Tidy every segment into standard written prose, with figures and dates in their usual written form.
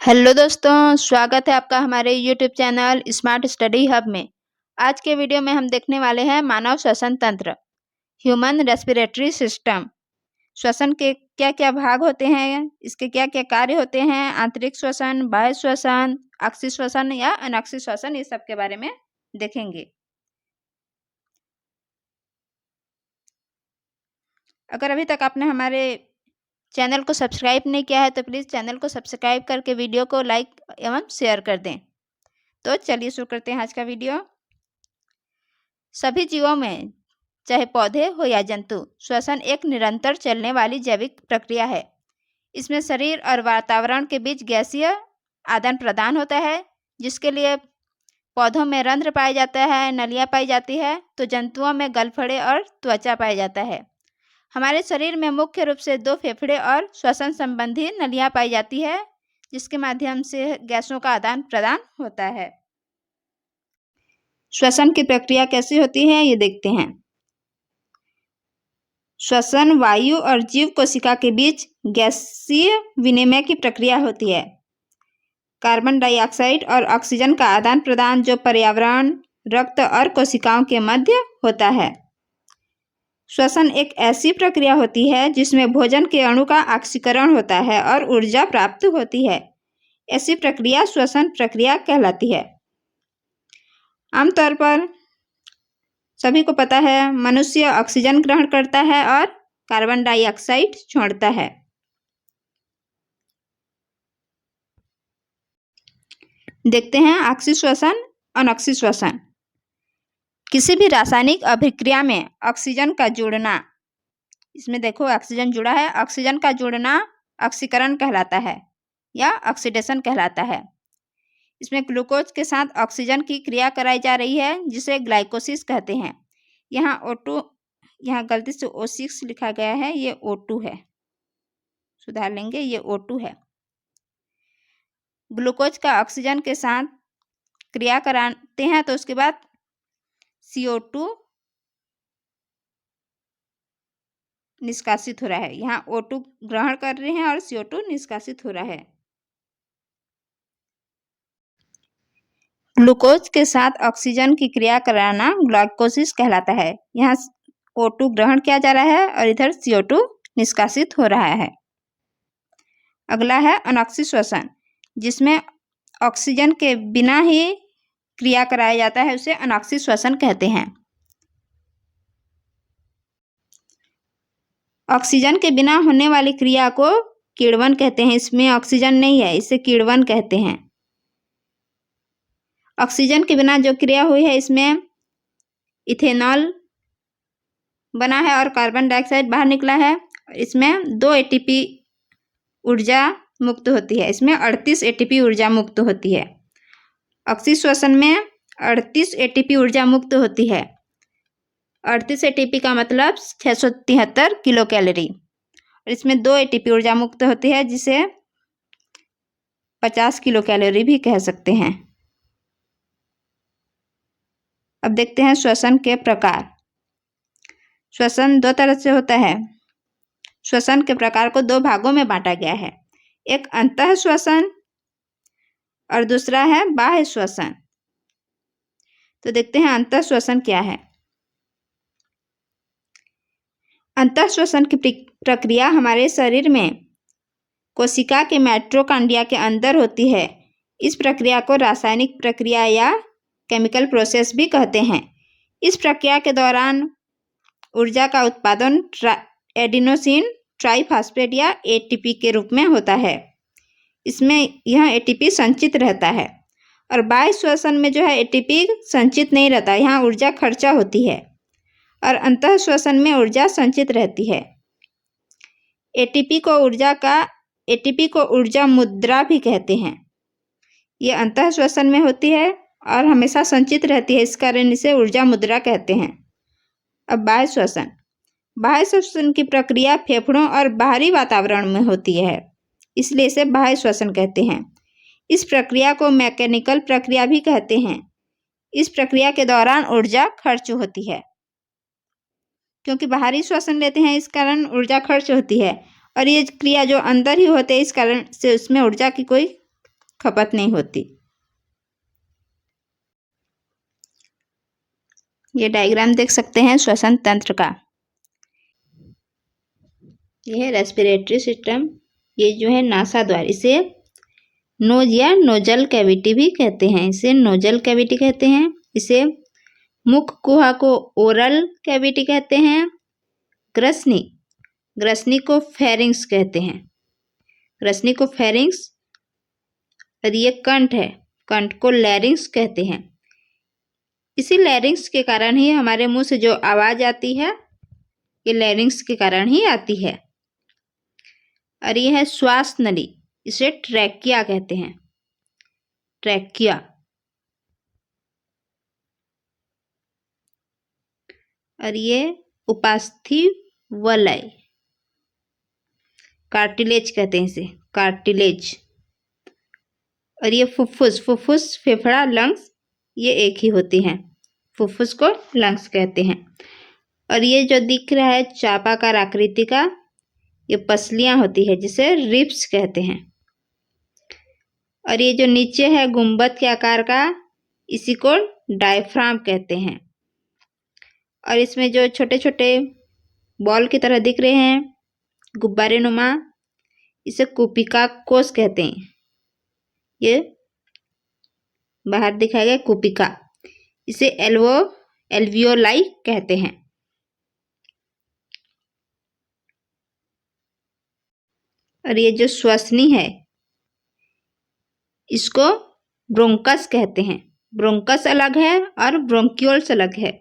Hello दोस्तों, स्वागत है आपका हमारे YouTube channel smart study hub में। आज के वीडियो में हम देखने वाले हैं मानव श्वसन तंत्र, ह्यूमन रेस्पिरेटरी सिस्टम। श्वसन के क्या क्या भाग होते हैं, इसके क्या क्या कार्य होते हैं, आंतरिक श्वसन, बाह्य श्वसन, अक्षि श्वसन या अनाक्षी श्वसन, इस सब के बारे में देखेंगे। अगर अभी तक आपने हमारे चैनल को सब्सक्राइब नहीं किया है तो प्लीज़ चैनल को सब्सक्राइब करके वीडियो को लाइक एवं शेयर कर दें। तो चलिए शुरू करते हैं आज का वीडियो। सभी जीवों में, चाहे पौधे हो या जंतु, श्वसन एक निरंतर चलने वाली जैविक प्रक्रिया है। इसमें शरीर और वातावरण के बीच गैसीय आदान प्रदान होता है, जिसके लिए पौधों में रंध्र पाया जाता है, नलियाँ पाई जाती है, तो जंतुओं में गलफड़े और त्वचा पाया जाता है। हमारे शरीर में मुख्य रूप से 2 फेफड़े और श्वसन संबंधी नलियाँ पाई जाती है, जिसके माध्यम से गैसों का आदान प्रदान होता है। श्वसन की प्रक्रिया कैसी होती है, ये देखते हैं। श्वसन वायु और जीव कोशिका के बीच गैसीय विनिमय की प्रक्रिया होती है। कार्बन डाइऑक्साइड और ऑक्सीजन का आदान प्रदान जो पर्यावरण, रक्त और कोशिकाओं के मध्य होता है। श्वसन एक ऐसी प्रक्रिया होती है जिसमें भोजन के अणु का ऑक्सीकरण होता है और ऊर्जा प्राप्त होती है। ऐसी प्रक्रिया श्वसन प्रक्रिया कहलाती है। आमतौर पर सभी को पता है, मनुष्य ऑक्सीजन ग्रहण करता है और कार्बन डाइऑक्साइड छोड़ता है। देखते हैं अक्षि श्वसन, अनक्षि श्वसन। किसी भी रासायनिक अभिक्रिया में ऑक्सीजन का जुड़ना, इसमें देखो ऑक्सीजन जुड़ा है, ऑक्सीजन का जुड़ना ऑक्सीकरण कहलाता है या ऑक्सीडेशन कहलाता है। इसमें ग्लूकोज के साथ ऑक्सीजन की क्रिया कराई जा रही है, जिसे ग्लाइकोसिस कहते हैं। यहाँ O2, यहाँ गलती से O6 लिखा गया है, ये O2 है, सुधार लेंगे, ये O2 है। ग्लूकोज का ऑक्सीजन के साथ क्रिया कराते हैं तो उसके बाद CO2 निष्कासित हो रहा है। यहाँ O2 ग्रहण कर रहे हैं और CO2 निष्कासित हो रहा है। ग्लूकोज के साथ ऑक्सीजन की क्रिया कराना ग्लाइकोसिस कहलाता है। यहाँ O2 ग्रहण किया जा रहा है और इधर CO2 निष्कासित हो रहा है। अगला है अनक्षी श्वसन, जिसमें ऑक्सीजन के बिना ही क्रिया कराया जाता है, उसे अनक्षी श्वसन कहते हैं। ऑक्सीजन के बिना होने वाली क्रिया को किण्वन कहते हैं। इसमें ऑक्सीजन नहीं है, इसे किण्वन कहते हैं। ऑक्सीजन के बिना जो क्रिया हुई है, इसमें इथेनॉल बना है और कार्बन डाइऑक्साइड बाहर निकला है। इसमें 2 ATP ऊर्जा मुक्त होती है। इसमें 38 ATP ऊर्जा मुक्त होती है। अक्षि श्वसन में 38 ATP ऊर्जा मुक्त होती है। 38 ATP का मतलब 673 किलो कैलोरी। और इसमें 2 ATP ऊर्जा मुक्त होती है, जिसे 50 किलो कैलोरी भी कह सकते हैं। अब देखते हैं श्वसन के प्रकार। श्वसन 2 तरह से होता है। श्वसन के प्रकार को 2 भागों में बांटा गया है। एक अंतः श्वसन और दूसरा है बाह्य श्वसन। तो देखते हैं अंतः श्वसन क्या है। अंतः श्वसन की प्रक्रिया हमारे शरीर में कोशिका के माइटोकॉन्ड्रिया के अंदर होती है। इस प्रक्रिया को रासायनिक प्रक्रिया या केमिकल प्रोसेस भी कहते हैं। इस प्रक्रिया के दौरान ऊर्जा का उत्पादन एडिनोसिन ट्राइफॉस्फेट या ATP के रूप में होता है। इसमें यह ATP संचित रहता है। और बाह्य श्वसन में जो है ATP संचित नहीं रहता, यहाँ ऊर्जा खर्चा होती है। और अंतः श्वसन में ऊर्जा संचित रहती है। ATP को ऊर्जा मुद्रा भी कहते हैं। ये अंतः श्वसन में होती है और हमेशा संचित रहती है, इस कारण इसे ऊर्जा मुद्रा कहते हैं। अब बाह्य श्वसन। बाह्य श्वसन की प्रक्रिया फेफड़ों और बाहरी वातावरण में होती है, इसलिए इसे बाह्य श्वसन कहते हैं। इस प्रक्रिया को मैकेनिकल प्रक्रिया भी कहते हैं। इस प्रक्रिया के दौरान ऊर्जा खर्च होती है, क्योंकि बाहरी श्वसन लेते हैं, इस कारण ऊर्जा खर्च होती है। और ये क्रिया जो अंदर ही होते हैं, इस कारण से उसमें ऊर्जा की कोई खपत नहीं होती। ये डायग्राम देख सकते हैं श्वसन तंत्र का। यह है रेस्पिरेटरी सिस्टम। ये जो है नासाद्वार, इसे नोज या नोजल कैविटी भी कहते हैं। इसे नोजल कैविटी कहते हैं। इसे मुख गुहा को ओरल कैविटी कहते हैं। ग्रसनी को फेरिंग्स कहते हैं। ग्रसनी को फेरिंग्स। और ये कंठ है, कंठ को लैरिंग्स कहते हैं। इसी लैरिंग्स के कारण ही हमारे मुंह से जो आवाज आती है, ये लैरिंग्स के कारण ही आती है। और ये है श्वास नली, इसे ट्रैकिया कहते हैं। ट्रैकिया। और ये उपास्थि वलय, कार्टिलेज कहते हैं इसे, कार्टिलेज। और ये फुफ्फुस, फेफड़ा, लंग्स, ये एक ही होती हैं। फुफ्फुस को लंग्स कहते हैं। और ये जो दिख रहा है चापाकार आकृति का, ये पसलियां होती है, जिसे रिब्स कहते हैं। और ये जो नीचे है गुंबद के आकार का, इसी को डायफ्राम कहते हैं। और इसमें जो छोटे छोटे बॉल की तरह दिख रहे हैं, गुब्बारे नुमा, इसे कुपिका कोष कहते हैं। ये बाहर दिखाया गया कुपिका, इसे एल्वियोलाई कहते हैं। और ये जो श्वसनी है, इसको ब्रोंकस कहते हैं। ब्रोंकस अलग है और ब्रोंक्यूल्स अलग है।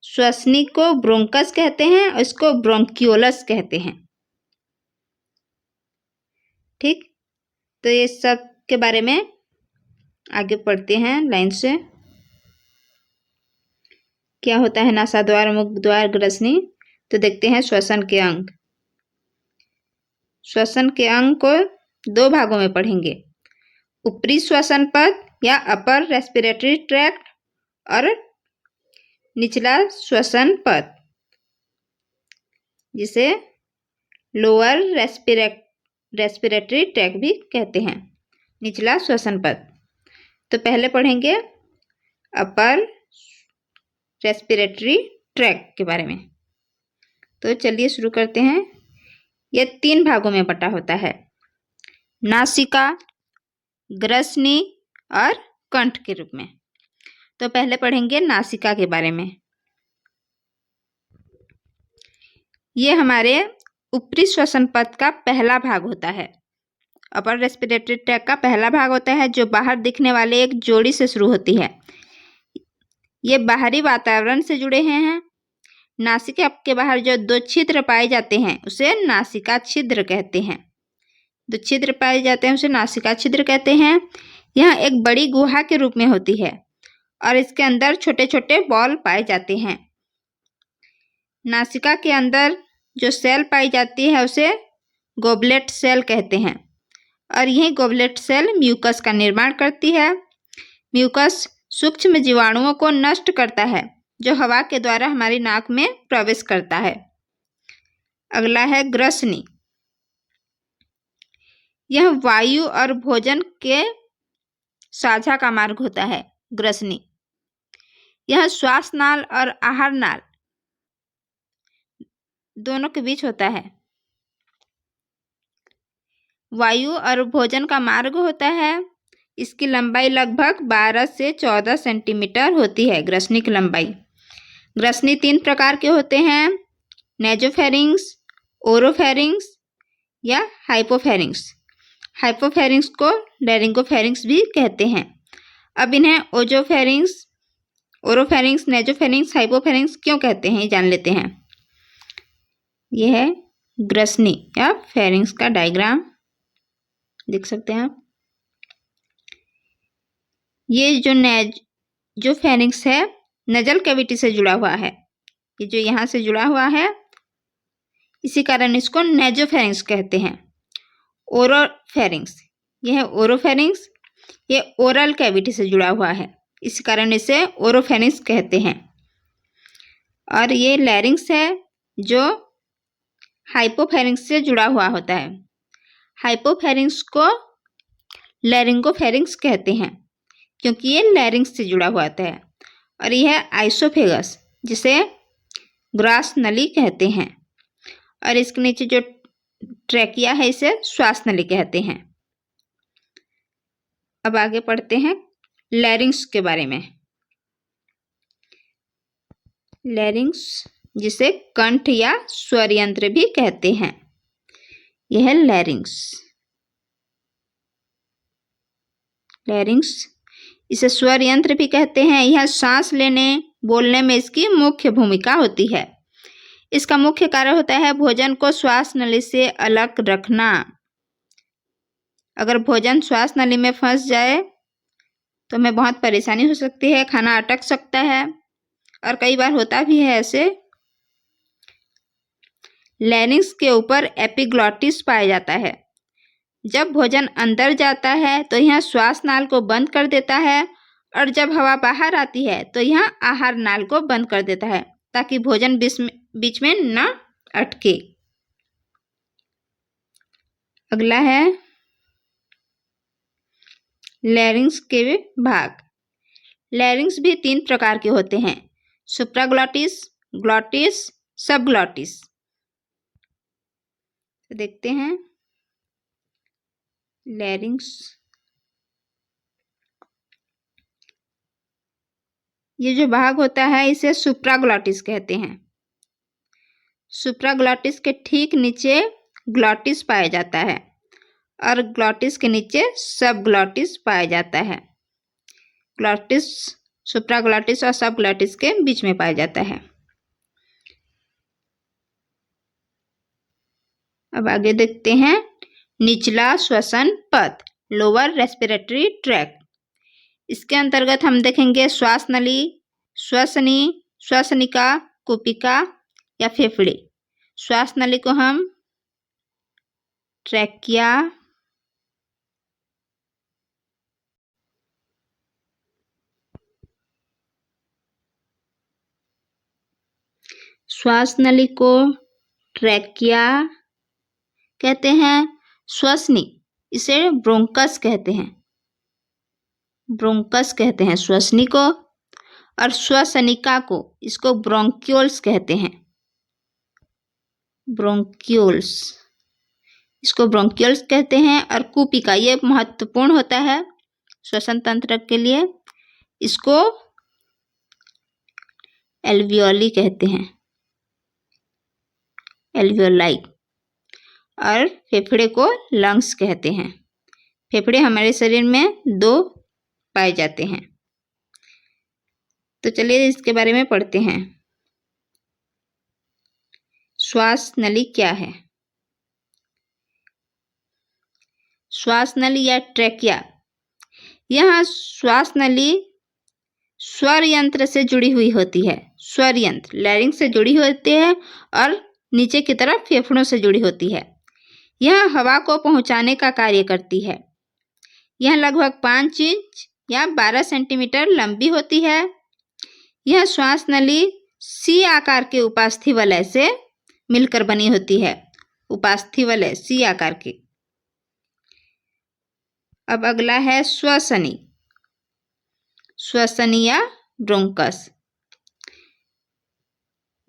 श्वसनी को ब्रोंकस कहते हैं और इसको ब्रोंक्यूलस कहते हैं। ठीक, तो ये सब के बारे में आगे पढ़ते हैं लाइन से। क्या होता है नासाद्वार, मुख द्वार, ग्रसनी? तो देखते हैं श्वसन के अंग। श्वसन के अंग को दो भागों में पढ़ेंगे, ऊपरी श्वसन पथ या अपर रेस्पिरेटरी ट्रैक्ट और निचला श्वसन पथ, जिसे लोअर रेस्पिरेटरी ट्रैक्ट भी कहते हैं, निचला श्वसन पथ। तो पहले पढ़ेंगे अपर रेस्पिरेटरी ट्रैक्ट के बारे में। तो चलिए शुरू करते हैं। यह 3 भागों में बटा होता है, नासिका, ग्रसनी और कंठ के रूप में। तो पहले पढ़ेंगे नासिका के बारे में। यह हमारे ऊपरी श्वसन पथ का पहला भाग होता है। अपर रेस्पिरेटरी ट्रैक्ट का पहला भाग होता है, जो बाहर दिखने वाले एक जोड़ी से शुरू होती है। ये बाहरी वातावरण से जुड़े हैं। नासिका के बाहर जो 2 छिद्र पाए जाते हैं, उसे नासिका छिद्र कहते हैं। 2 छिद्र पाए जाते हैं, उसे नासिका छिद्र कहते हैं। यह एक बड़ी गुहा के रूप में होती है और इसके अंदर छोटे छोटे बॉल पाए जाते हैं। नासिका के अंदर जो सेल पाई जाती है, उसे गोबलेट सेल कहते हैं। और यही गोबलेट सेल म्यूकस का निर्माण करती है। म्यूकस सूक्ष्म जीवाणुओं को नष्ट करता है, जो हवा के द्वारा हमारी नाक में प्रवेश करता है। अगला है ग्रसनी। यह वायु और भोजन के साझा का मार्ग होता है। ग्रसनी यह श्वास नाल और आहार नाल दोनों के बीच होता है। वायु और भोजन का मार्ग होता है। इसकी लंबाई लगभग 12 से 14 सेंटीमीटर होती है, ग्रसनी की लंबाई। ग्रसनी 3 प्रकार के होते हैं, नेजोफेरिंग्स, ओरोफेरिंग्स या हाइपोफेरिंग्स। हाइपोफेरिंग्स को लैरिंगोफेरिंग्स भी कहते हैं। अब इन्हें ओजोफेरिंग्स, ओरोफेरिंग्स, नेजोफेरिंग्स, हाइपोफेरिंग्स क्यों कहते हैं, ये जान लेते हैं। यह है ग्रसनी या फेरिंग्स का डायग्राम, देख सकते हैं आप। ये जो फेरिंग्स है, नजल कैविटी से जुड़ा हुआ है। ये जो यहाँ से जुड़ा हुआ है, इसी कारण इसको नेजोफेरिंग्स कहते हैं। ओरोफेरिंग्स, यह है ओरोफेरिंग्स, ये ओरल कैविटी से जुड़ा हुआ है, इस कारण इसे ओरोफेरिंग्स कहते हैं। और ये लैरिंग्स है, जो हाइपोफेरिंग्स से जुड़ा हुआ होता है। हाइपोफेरिंग्स को लैरिंगोफेरिंक्स कहते हैं, क्योंकि ये लैरिंग्स से जुड़ा हुआ होता है। और यह है आइसोफेगस, जिसे ग्रास नली कहते हैं। और इसके नीचे जो ट्रैकिया है, इसे श्वास नली कहते हैं। अब आगे पढ़ते हैं लैरिंग्स के बारे में। लैरिंग्स, जिसे कंठ या स्वर यंत्र भी कहते हैं, यह है लैरिंग्स। लैरिंग्स, इसे स्वर यंत्र भी कहते हैं। यह सांस लेने बोलने में इसकी मुख्य भूमिका होती है। इसका मुख्य कार्य होता है भोजन को श्वास नली से अलग रखना। अगर भोजन श्वास नली में फंस जाए तो हमें बहुत परेशानी हो सकती है, खाना अटक सकता है, और कई बार होता भी है ऐसे। लैरिंग्स के ऊपर एपिग्लॉटिस पाया जाता है। जब भोजन अंदर जाता है तो यह श्वास नाल को बंद कर देता है, और जब हवा बाहर आती है तो यह आहार नाल को बंद कर देता है, ताकि भोजन बीच में न अटके। अगला है लैरिंग्स के भाग। लैरिंग्स भी 3 प्रकार के होते हैं: सुप्राग्लॉटिस, ग्लॉटिस, सबग्लॉटिस। तो देखते हैं लैरिंग्स। ये जो भाग होता है इसे सुप्राग्लॉटिस कहते हैं। सुप्राग्लॉटिस के ठीक नीचे ग्लॉटिस पाया जाता है, और ग्लॉटिस के नीचे सबग्लॉटिस पाया जाता है। ग्लॉटिस सुप्राग्लॉटिस और सबग्लॉटिस के बीच में पाया जाता है। अब आगे देखते हैं निचला श्वसन पथ, लोअर रेस्पिरेटरी ट्रैक्ट। इसके अंतर्गत हम देखेंगे श्वास नली, श्वसनी, श्वसनिका, कुपिका या फेफड़े। श्वास नली को हम ट्रैकिया, श्वास नली को ट्रैकिया कहते हैं। श्वसनी, इसे ब्रोंकस कहते हैं। ब्रोंकस कहते हैं श्वसनी को। और श्वसनिका को, इसको ब्रोंक्यूल्स कहते हैं। ब्रोंक्यूल्स, इसको ब्रोंक्यूल्स कहते हैं। और कुपिका, ये महत्वपूर्ण होता है श्वसन तंत्र के लिए, इसको एल्वियोली कहते हैं, एल्वियोलाई। और फेफड़े को लंग्स कहते हैं। फेफड़े हमारे शरीर में 2 पाए जाते हैं। तो चलिए इसके बारे में पढ़ते हैं। श्वास नली क्या है? श्वास नली या ट्रैकिया, यह श्वास नली स्वर यंत्र से जुड़ी हुई होती है। स्वर यंत्र लैरिंग्स से जुड़ी होती है और नीचे की तरफ फेफड़ों से जुड़ी होती है। यह हवा को पहुंचाने का कार्य करती है। यह लगभग 5 इंच या 12 सेंटीमीटर लंबी होती है। यह श्वास नली सी आकार के उपास्थि वलय से मिलकर बनी होती है। उपास्थि वलय सी आकार की। अब अगला है श्वसनी। श्वसनी या ब्रोंकस।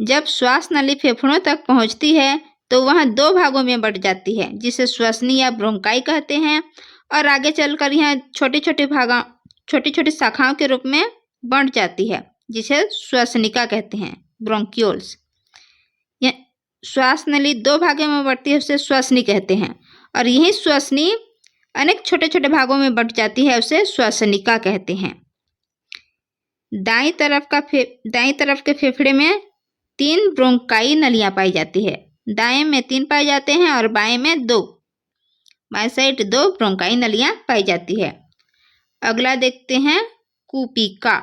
जब श्वास नली फेफड़ों तक पहुंचती है तो वह 2 भागों में बंट जाती है, जिसे श्वसनी या ब्रोंकाई कहते हैं। और आगे चलकर यह छोटे छोटे शाखाओं के रूप में बंट जाती है, जिसे श्वसनिका कहते हैं, ब्रोंक्यूल्स। यह श्वास नली 2 भागों में बढ़ती है, उसे श्वसनी कहते हैं। और यही श्वसनी अनेक छोटे छोटे भागों में बंट जाती है, उसे श्वसनिका कहते हैं। दाईं तरफ के फेफड़े में 3 ब्रोंकाई नलियां पाई जाती है। दाएं में 3 पाए जाते हैं और बाएं में 2। बाएं साइड 2 ब्रोंकाई नलियां पाई जाती है। अगला देखते हैं कुपिका।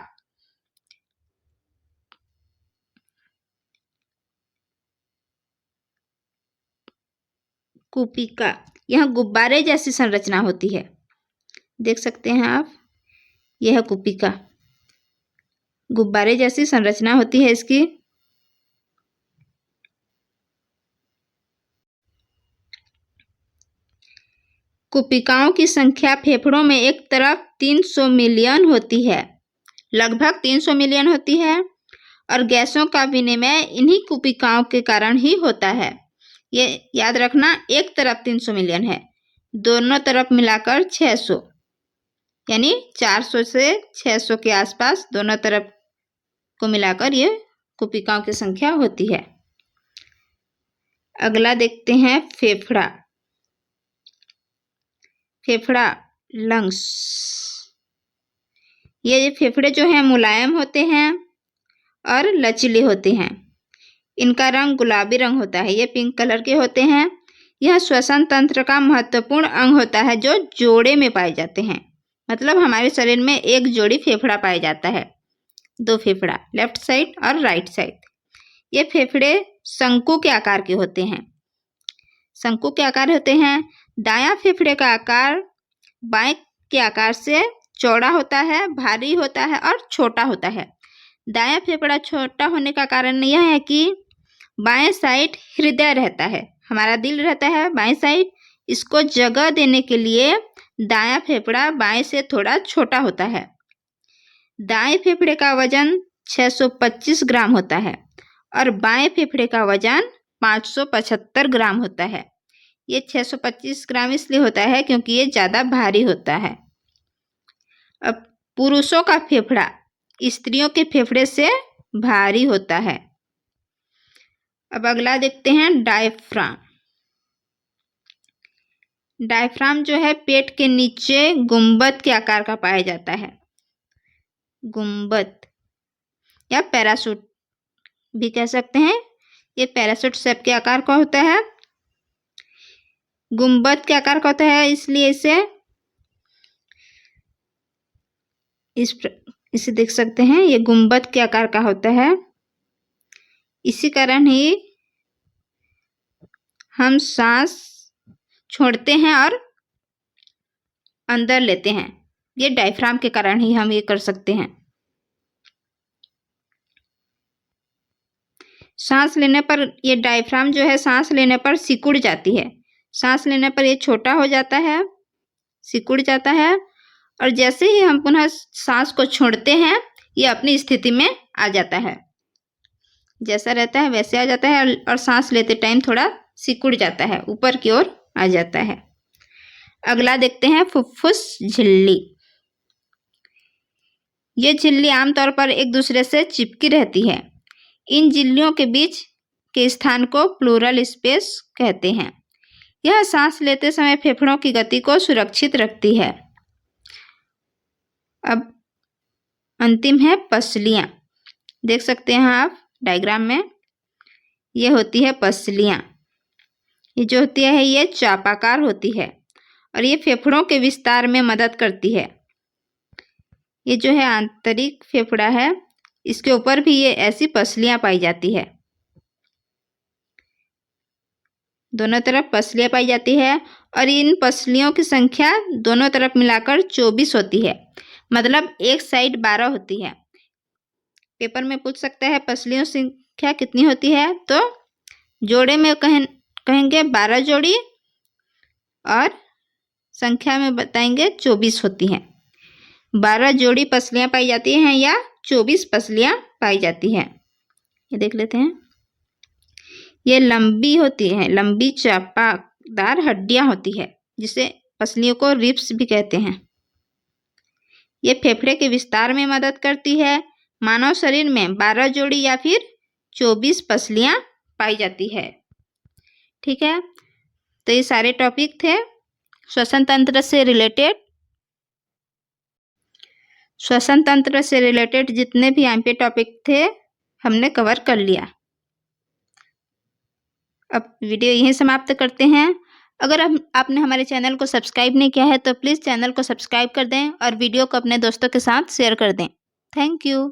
कुपिका, यह गुब्बारे जैसी संरचना होती है। देख सकते हैं आप, यह कुपिका गुब्बारे जैसी संरचना होती है इसकी। कुपिकाओं की संख्या फेफड़ों में एक तरफ 300 मिलियन होती है, लगभग 300 मिलियन होती है, और गैसों का विनिमय इन्हीं कुपिकाओं के कारण ही होता है। ये याद रखना, एक तरफ 300 मिलियन है, दोनों तरफ मिलाकर 600, यानी 400 से 600 के आसपास दोनों तरफ को मिलाकर ये कुपिकाओं की संख्या होती है। अगला देखते हैं फेफड़ा। फेफड़ा, लंग्स। ये फेफड़े जो हैं मुलायम होते हैं और लचीले होते हैं। इनका रंग गुलाबी रंग होता है, ये पिंक कलर के होते हैं। यह श्वसन तंत्र का महत्वपूर्ण अंग होता है जो जोड़े में पाए जाते हैं। मतलब हमारे शरीर में एक जोड़ी फेफड़ा पाया जाता है, 2 फेफड़ा, लेफ्ट साइड और राइट साइड। ये फेफड़े शंकु के आकार के होते हैं। शंकु के आकार होते हैं। दायां फेफड़े का आकार बाएं के आकार से चौड़ा होता है, भारी होता है और छोटा होता है। दायां फेफड़ा छोटा होने का कारण यह है कि बाएं साइड हृदय रहता है, हमारा दिल रहता है बाएं साइड। इसको जगह देने के लिए दायां फेफड़ा बाएं से थोड़ा छोटा होता है। दाएं फेफड़े का वजन 625 ग्राम होता है और बाएं फेफड़े का वजन 575 ग्राम होता है। ये 625 ग्राम इसलिए होता है क्योंकि ये ज़्यादा भारी होता है। अब पुरुषों का फेफड़ा स्त्रियों के फेफड़े से भारी होता है। अब अगला देखते हैं डायफ्राम। डायफ्राम जो है पेट के नीचे गुंबद के आकार का पाया जाता है। गुंबद या पैराशूट भी कह सकते हैं। ये पैराशूट शेप के आकार का होता है, गुंबद के आकार का होता है, इसलिए इसे देख सकते हैं, ये गुंबद के आकार का होता है। इसी कारण ही हम सांस छोड़ते हैं और अंदर लेते हैं। ये डायफ्राम के कारण ही हम ये कर सकते हैं। सांस लेने पर ये डायफ्राम जो है सांस लेने पर सिकुड़ जाती है। सांस लेने पर ये छोटा हो जाता है, सिकुड़ जाता है, और जैसे ही हम पुनः सांस को छोड़ते हैं ये अपनी स्थिति में आ जाता है। जैसा रहता है वैसे आ जाता है और सांस लेते टाइम थोड़ा सिकुड़ जाता है, ऊपर की ओर आ जाता है। अगला देखते हैं फुफ्फुस झिल्ली। ये झिल्ली आमतौर पर एक दूसरे से चिपकी रहती है। इन झिल्लियों के बीच के स्थान को प्लूरल स्पेस कहते हैं। यह सांस लेते समय फेफड़ों की गति को सुरक्षित रखती है। अब अंतिम है पसलियाँ। देख सकते हैं आप डायग्राम में, ये होती है पसलियाँ। ये जो होती है ये चापाकार होती है और ये फेफड़ों के विस्तार में मदद करती है। ये जो है आंतरिक फेफड़ा है, इसके ऊपर भी ये ऐसी पसलियाँ पाई जाती है। दोनों तरफ पसलियाँ पाई जाती है और इन पसलियों की संख्या दोनों तरफ मिलाकर 24 होती है। मतलब एक साइड 12 होती है। पेपर में पूछ सकता है पसलियों की संख्या कितनी होती है, तो जोड़े में कहेंगे 12 जोड़ी और संख्या में बताएंगे 24 होती हैं। 12 जोड़ी पसलियाँ पाई जाती हैं या 24 पसलियाँ पाई जाती हैं। ये देख लेते हैं। ये लंबी होती है, लंबी चापादार हड्डियाँ होती है जिसे पसलियों को रिब्स भी कहते हैं। ये फेफड़े के विस्तार में मदद करती है। मानव शरीर में 12 जोड़ी या फिर 24 पसलियाँ पाई जाती है। ठीक है, तो ये सारे टॉपिक थे श्वसन तंत्र से रिलेटेड। श्वसन तंत्र से रिलेटेड जितने भी यहाँ पे टॉपिक थे हमने कवर कर लिया। अब वीडियो यहीं समाप्त करते हैं। अगर आपने हमारे चैनल को सब्सक्राइब नहीं किया है तो प्लीज़ चैनल को सब्सक्राइब कर दें और वीडियो को अपने दोस्तों के साथ शेयर कर दें। Thank you.